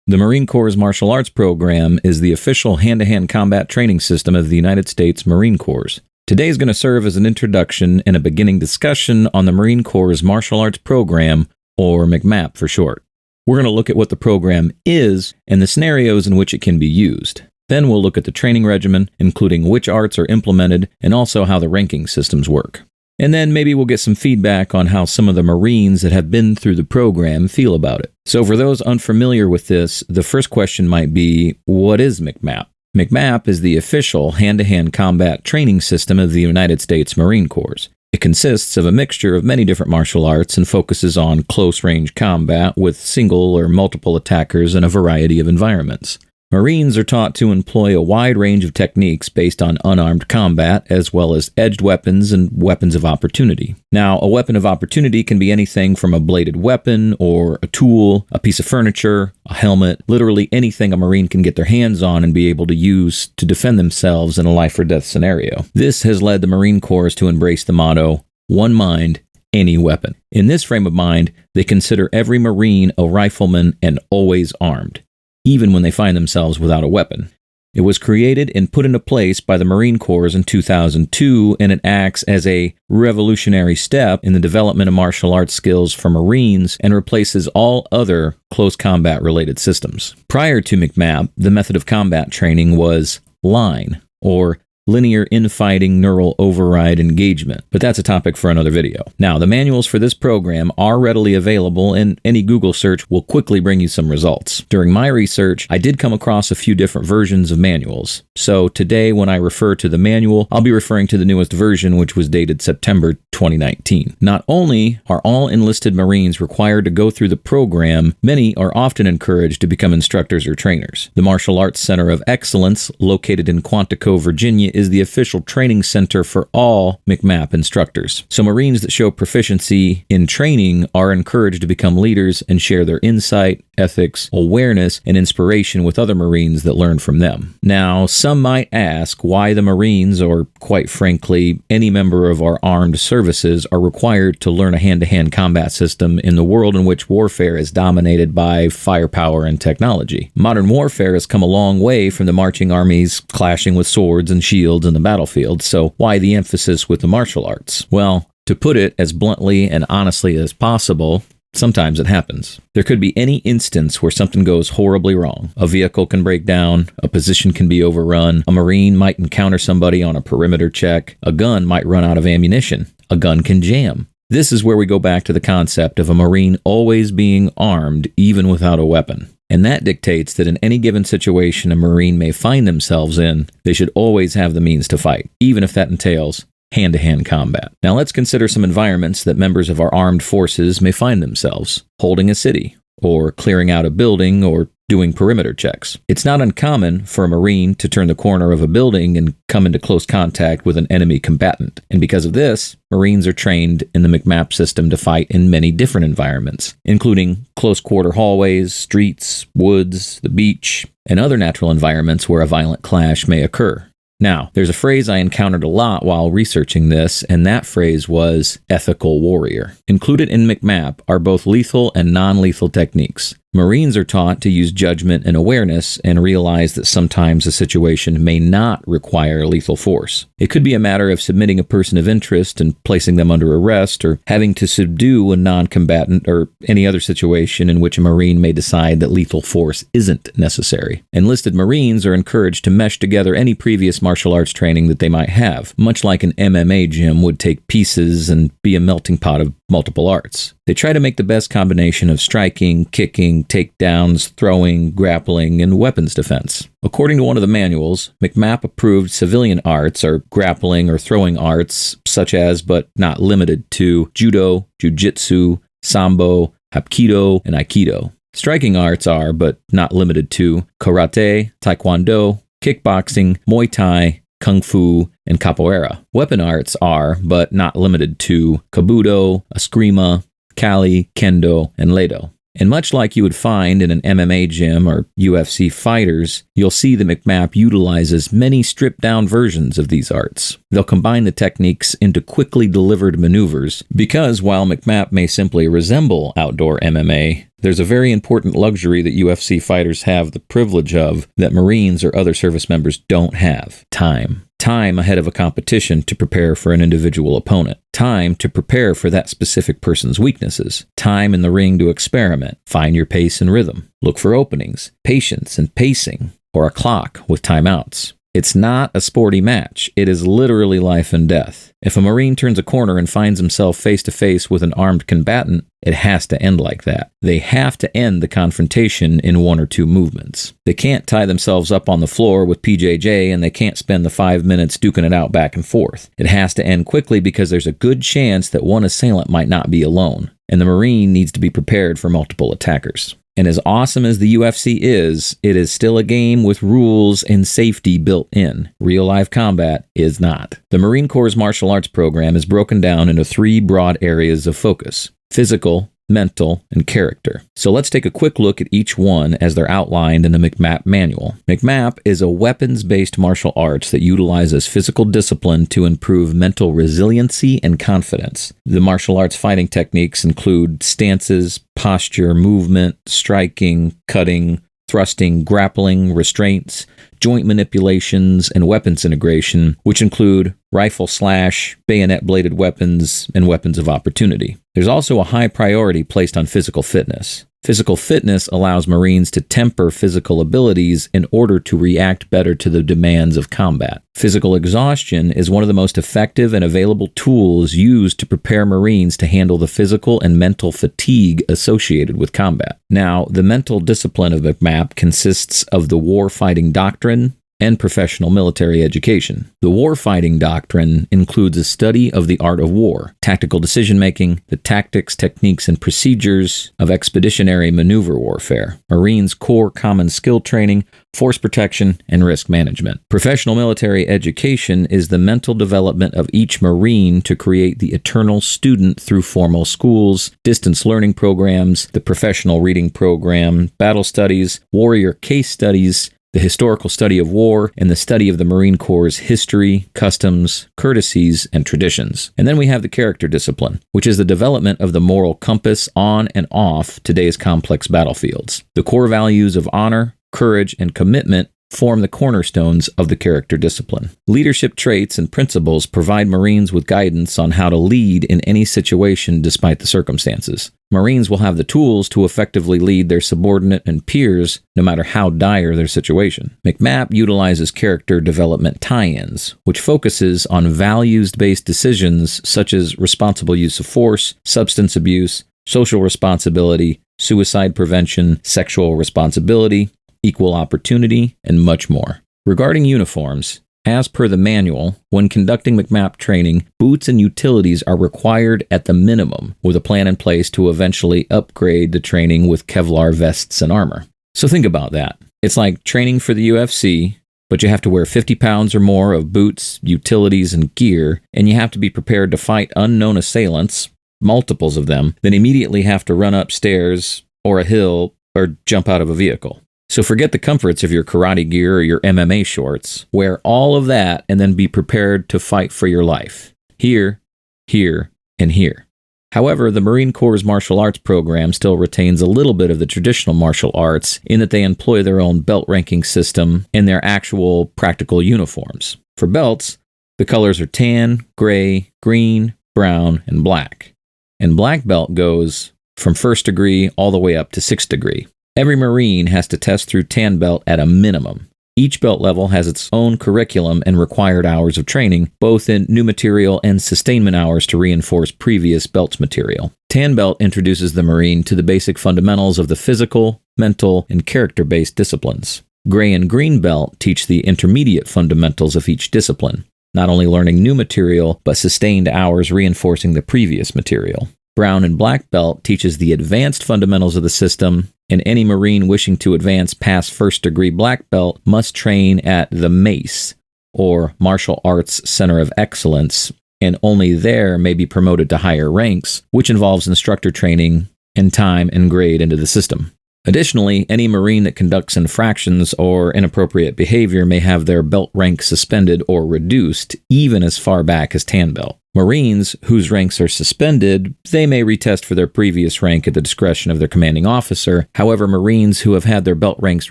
The Marine Corps' martial arts program is the official hand-to-hand combat training system of the United States Marine Corps. Today is going to serve as an introduction and a beginning discussion on the Marine Corps' martial arts program, or MCMAP for short. We're going to look at what the program is and the scenarios in which it can be used. Then we'll look at the training regimen, including which arts are implemented and also how the ranking systems work. And then maybe we'll get some feedback on how some of the Marines that have been through the program feel about it. So for those unfamiliar with this, the first question might be, what is MCMAP? MCMAP is the official hand-to-hand combat training system of the United States Marine Corps. It consists of a mixture of many different martial arts and focuses on close-range combat with single or multiple attackers in a variety of environments. Marines are taught to employ a wide range of techniques based on unarmed combat, as well as edged weapons and weapons of opportunity. Now, a weapon of opportunity can be anything from a bladed weapon or a tool, a piece of furniture, a helmet, literally anything a Marine can get their hands on and be able to use to defend themselves in a life-or-death scenario. This has led the Marine Corps to embrace the motto, one mind, any weapon. In this frame of mind, they consider every Marine a rifleman and always armed, even when they find themselves without a weapon. It was created and put into place by the Marine Corps in 2002, and it acts as a revolutionary step in the development of martial arts skills for Marines and replaces all other close combat-related systems. Prior to MCMAP, the method of combat training was line, or linear infighting neural override engagement, but that's a topic for another video. Now, the manuals for this program are readily available, and any Google search will quickly bring you some results. During my research, I did come across a few different versions of manuals. So today, when I refer to the manual, I'll be referring to the newest version, which was dated September 2019. Not only are all enlisted Marines required to go through the program, many are often encouraged to become instructors or trainers. The Martial Arts Center of Excellence, located in Quantico, Virginia, is the official training center for all MCMAP instructors. So Marines that show proficiency in training are encouraged to become leaders and share their insight, ethics, awareness, and inspiration with other Marines that learn from them. Now, some might ask why the Marines, or quite frankly, any member of our armed services, are required to learn a hand-to-hand combat system in the world in which warfare is dominated by firepower and technology. Modern warfare has come a long way from the marching armies clashing with swords and shields in the battlefield, so why the emphasis with the martial arts? Well, to put it as bluntly and honestly as possible, sometimes it happens. There could be any instance where something goes horribly wrong. A vehicle can break down, a position can be overrun, a Marine might encounter somebody on a perimeter check, a gun might run out of ammunition, a gun can jam. This is where we go back to the concept of a Marine always being armed, even without a weapon. And that dictates that in any given situation a Marine may find themselves in, they should always have the means to fight, even if that entails hand-to-hand combat. Now let's consider some environments that members of our armed forces may find themselves: holding a city, or clearing out a building, or doing perimeter checks. It's not uncommon for a Marine to turn the corner of a building and come into close contact with an enemy combatant. And because of this, Marines are trained in the MCMAP system to fight in many different environments, including close-quarter hallways, streets, woods, the beach, and other natural environments where a violent clash may occur. Now, there's a phrase I encountered a lot while researching this, and that phrase was ethical warrior. Included in MCMAP are both lethal and non-lethal techniques. Marines are taught to use judgment and awareness and realize that sometimes a situation may not require lethal force. It could be a matter of submitting a person of interest and placing them under arrest, or having to subdue a non-combatant, or any other situation in which a Marine may decide that lethal force isn't necessary. Enlisted Marines are encouraged to mesh together any previous martial arts training that they might have, much like an MMA gym would take pieces and be a melting pot of multiple arts. They try to make the best combination of striking, kicking, takedowns, throwing, grappling, and weapons defense. According to one of the manuals, MCMAP-approved civilian arts are grappling or throwing arts such as, but not limited to, judo, jiu-jitsu, sambo, hapkido, and aikido. Striking arts are, but not limited to, karate, taekwondo, kickboxing, muay thai, kung fu, and capoeira. Weapon arts are, but not limited to, kabuto, eskrima, kali, kendo, and leido. And much like you would find in an MMA gym or UFC fighters, you'll see the MCMAP utilizes many stripped-down versions of these arts. They'll combine the techniques into quickly delivered maneuvers because while MCMAP may simply resemble outdoor MMA, there's a very important luxury that UFC fighters have the privilege of that Marines or other service members don't have: time. Time ahead of a competition to prepare for an individual opponent. Time to prepare for that specific person's weaknesses. Time in the ring to experiment. Find your pace and rhythm. Look for openings, patience and pacing, or a clock with timeouts. It's not a sporty match. It is literally life and death. If a Marine turns a corner and finds himself face to face with an armed combatant, it has to end like that. They have to end the confrontation in 1 or 2 movements. They can't tie themselves up on the floor with PJJ, and they can't spend the 5 minutes duking it out back and forth. It has to end quickly because there's a good chance that one assailant might not be alone, and the Marine needs to be prepared for multiple attackers. And as awesome as the UFC is, it is still a game with rules and safety built in. Real-life combat is not. The Marine Corps' martial arts program is broken down into 3 broad areas of focus: physical, mental, and character. So let's take a quick look at each one as they're outlined in the MCMAP manual. MCMAP is a weapons-based martial arts that utilizes physical discipline to improve mental resiliency and confidence. The martial arts fighting techniques include stances, posture, movement, striking, cutting, thrusting, grappling, restraints, joint manipulations, and weapons integration, which include rifle slash, bayonet-bladed weapons, and weapons of opportunity. There's also a high priority placed on physical fitness. Physical fitness allows Marines to temper physical abilities in order to react better to the demands of combat. Physical exhaustion is one of the most effective and available tools used to prepare Marines to handle the physical and mental fatigue associated with combat. Now, the mental discipline of MCMAP consists of the war-fighting doctrine and professional military education. The warfighting doctrine includes a study of the art of war, tactical decision-making, the tactics, techniques, and procedures of expeditionary maneuver warfare, Marines' core common skill training, force protection, and risk management. Professional military education is the mental development of each Marine to create the eternal student through formal schools, distance learning programs, the professional reading program, battle studies, warrior case studies, the historical study of war, and the study of the Marine Corps' history, customs, courtesies, and traditions. And then we have the character discipline, which is the development of the moral compass on and off today's complex battlefields. The core values of honor, courage, and commitment form the cornerstones of the character discipline. Leadership traits and principles provide Marines with guidance on how to lead in any situation despite the circumstances. Marines will have the tools to effectively lead their subordinate and peers no matter how dire their situation. MCMAP utilizes character development tie-ins, which focuses on values-based decisions such as responsible use of force, substance abuse, social responsibility, suicide prevention, sexual responsibility, equal opportunity, and much more. Regarding uniforms, as per the manual, when conducting MCMAP training, boots and utilities are required at the minimum, with a plan in place to eventually upgrade the training with Kevlar vests and armor. So think about that. It's like training for the UFC, but you have to wear 50 pounds or more of boots, utilities, and gear, and you have to be prepared to fight unknown assailants, multiples of them, then immediately have to run upstairs or a hill or jump out of a vehicle. So forget the comforts of your karate gear or your MMA shorts. Wear all of that and then be prepared to fight for your life. Here, here, and here. However, the Marine Corps' martial arts program still retains a little bit of the traditional martial arts in that they employ their own belt ranking system and their actual practical uniforms. For belts, the colors are tan, gray, green, brown, and black. And black belt goes from 1st degree all the way up to 6th degree. Every Marine has to test through tan belt at a minimum. Each belt level has its own curriculum and required hours of training, both in new material and sustainment hours to reinforce previous belts material. Tan belt introduces the Marine to the basic fundamentals of the physical, mental, and character-based disciplines. Gray and green belt teach the intermediate fundamentals of each discipline, not only learning new material, but sustained hours reinforcing the previous material. Brown and black belt teaches the advanced fundamentals of the system, and any Marine wishing to advance past 1st degree black belt must train at the MACE, or Martial Arts Center of Excellence, and only there may be promoted to higher ranks, which involves instructor training and time and grade into the system. Additionally, any Marine that conducts infractions or inappropriate behavior may have their belt rank suspended or reduced, even as far back as tan belt. Marines whose ranks are suspended, they may retest for their previous rank at the discretion of their commanding officer. However, Marines who have had their belt ranks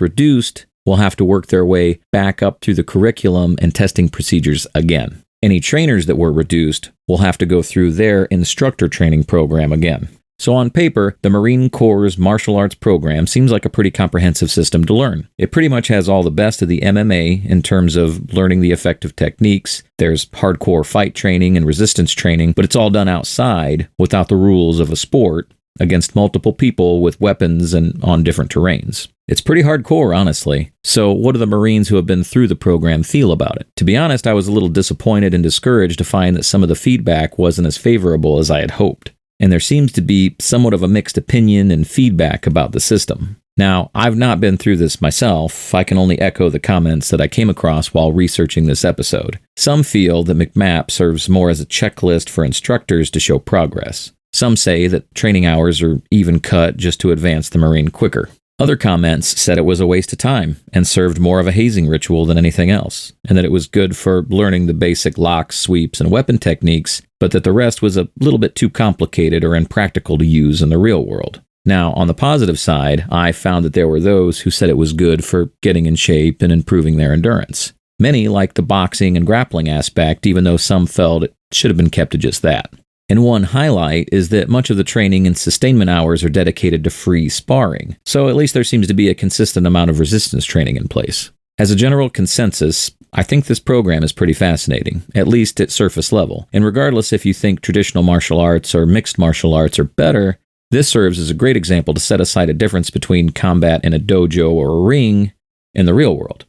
reduced will have to work their way back up through the curriculum and testing procedures again. Any trainers that were reduced will have to go through their instructor training program again. So on paper, the Marine Corps' martial arts program seems like a pretty comprehensive system to learn. It pretty much has all the best of the MMA in terms of learning the effective techniques. There's hardcore fight training and resistance training, but it's all done outside without the rules of a sport against multiple people with weapons and on different terrains. It's pretty hardcore, honestly. So what do the Marines who have been through the program feel about it? To be honest, I was a little disappointed and discouraged to find that some of the feedback wasn't as favorable as I had hoped. And there seems to be somewhat of a mixed opinion and feedback about the system. Now, I've not been through this myself. I can only echo the comments that I came across while researching this episode. Some feel that MCMAP serves more as a checklist for instructors to show progress. Some say that training hours are even cut just to advance the Marine quicker. Other comments said it was a waste of time and served more of a hazing ritual than anything else, and that it was good for learning the basic locks, sweeps, and weapon techniques, but that the rest was a little bit too complicated or impractical to use in the real world. Now, on the positive side, I found that there were those who said it was good for getting in shape and improving their endurance. Many liked the boxing and grappling aspect, even though some felt it should have been kept to just that. And one highlight is that much of the training and sustainment hours are dedicated to free sparring, so at least there seems to be a consistent amount of resistance training in place. As a general consensus, I think this program is pretty fascinating, at least at surface level, and regardless if you think traditional martial arts or mixed martial arts are better, this serves as a great example to set aside a difference between combat in a dojo or a ring in the real world.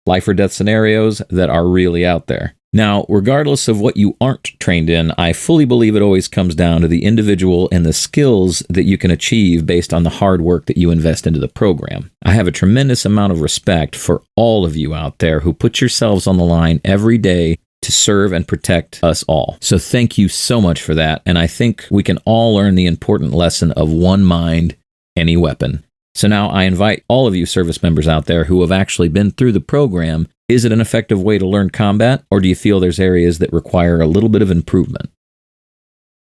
Life or death scenarios that are really out there. Now, regardless of what you aren't trained in, I fully believe it always comes down to the individual and the skills that you can achieve based on the hard work that you invest into the program. I have a tremendous amount of respect for all of you out there who put yourselves on the line every day to serve and protect us all. So thank you so much for that, and I think we can all learn the important lesson of one mind, any weapon. So now I invite all of you service members out there who have actually been through the program. Is it an effective way to learn combat, or do you feel there's areas that require a little bit of improvement?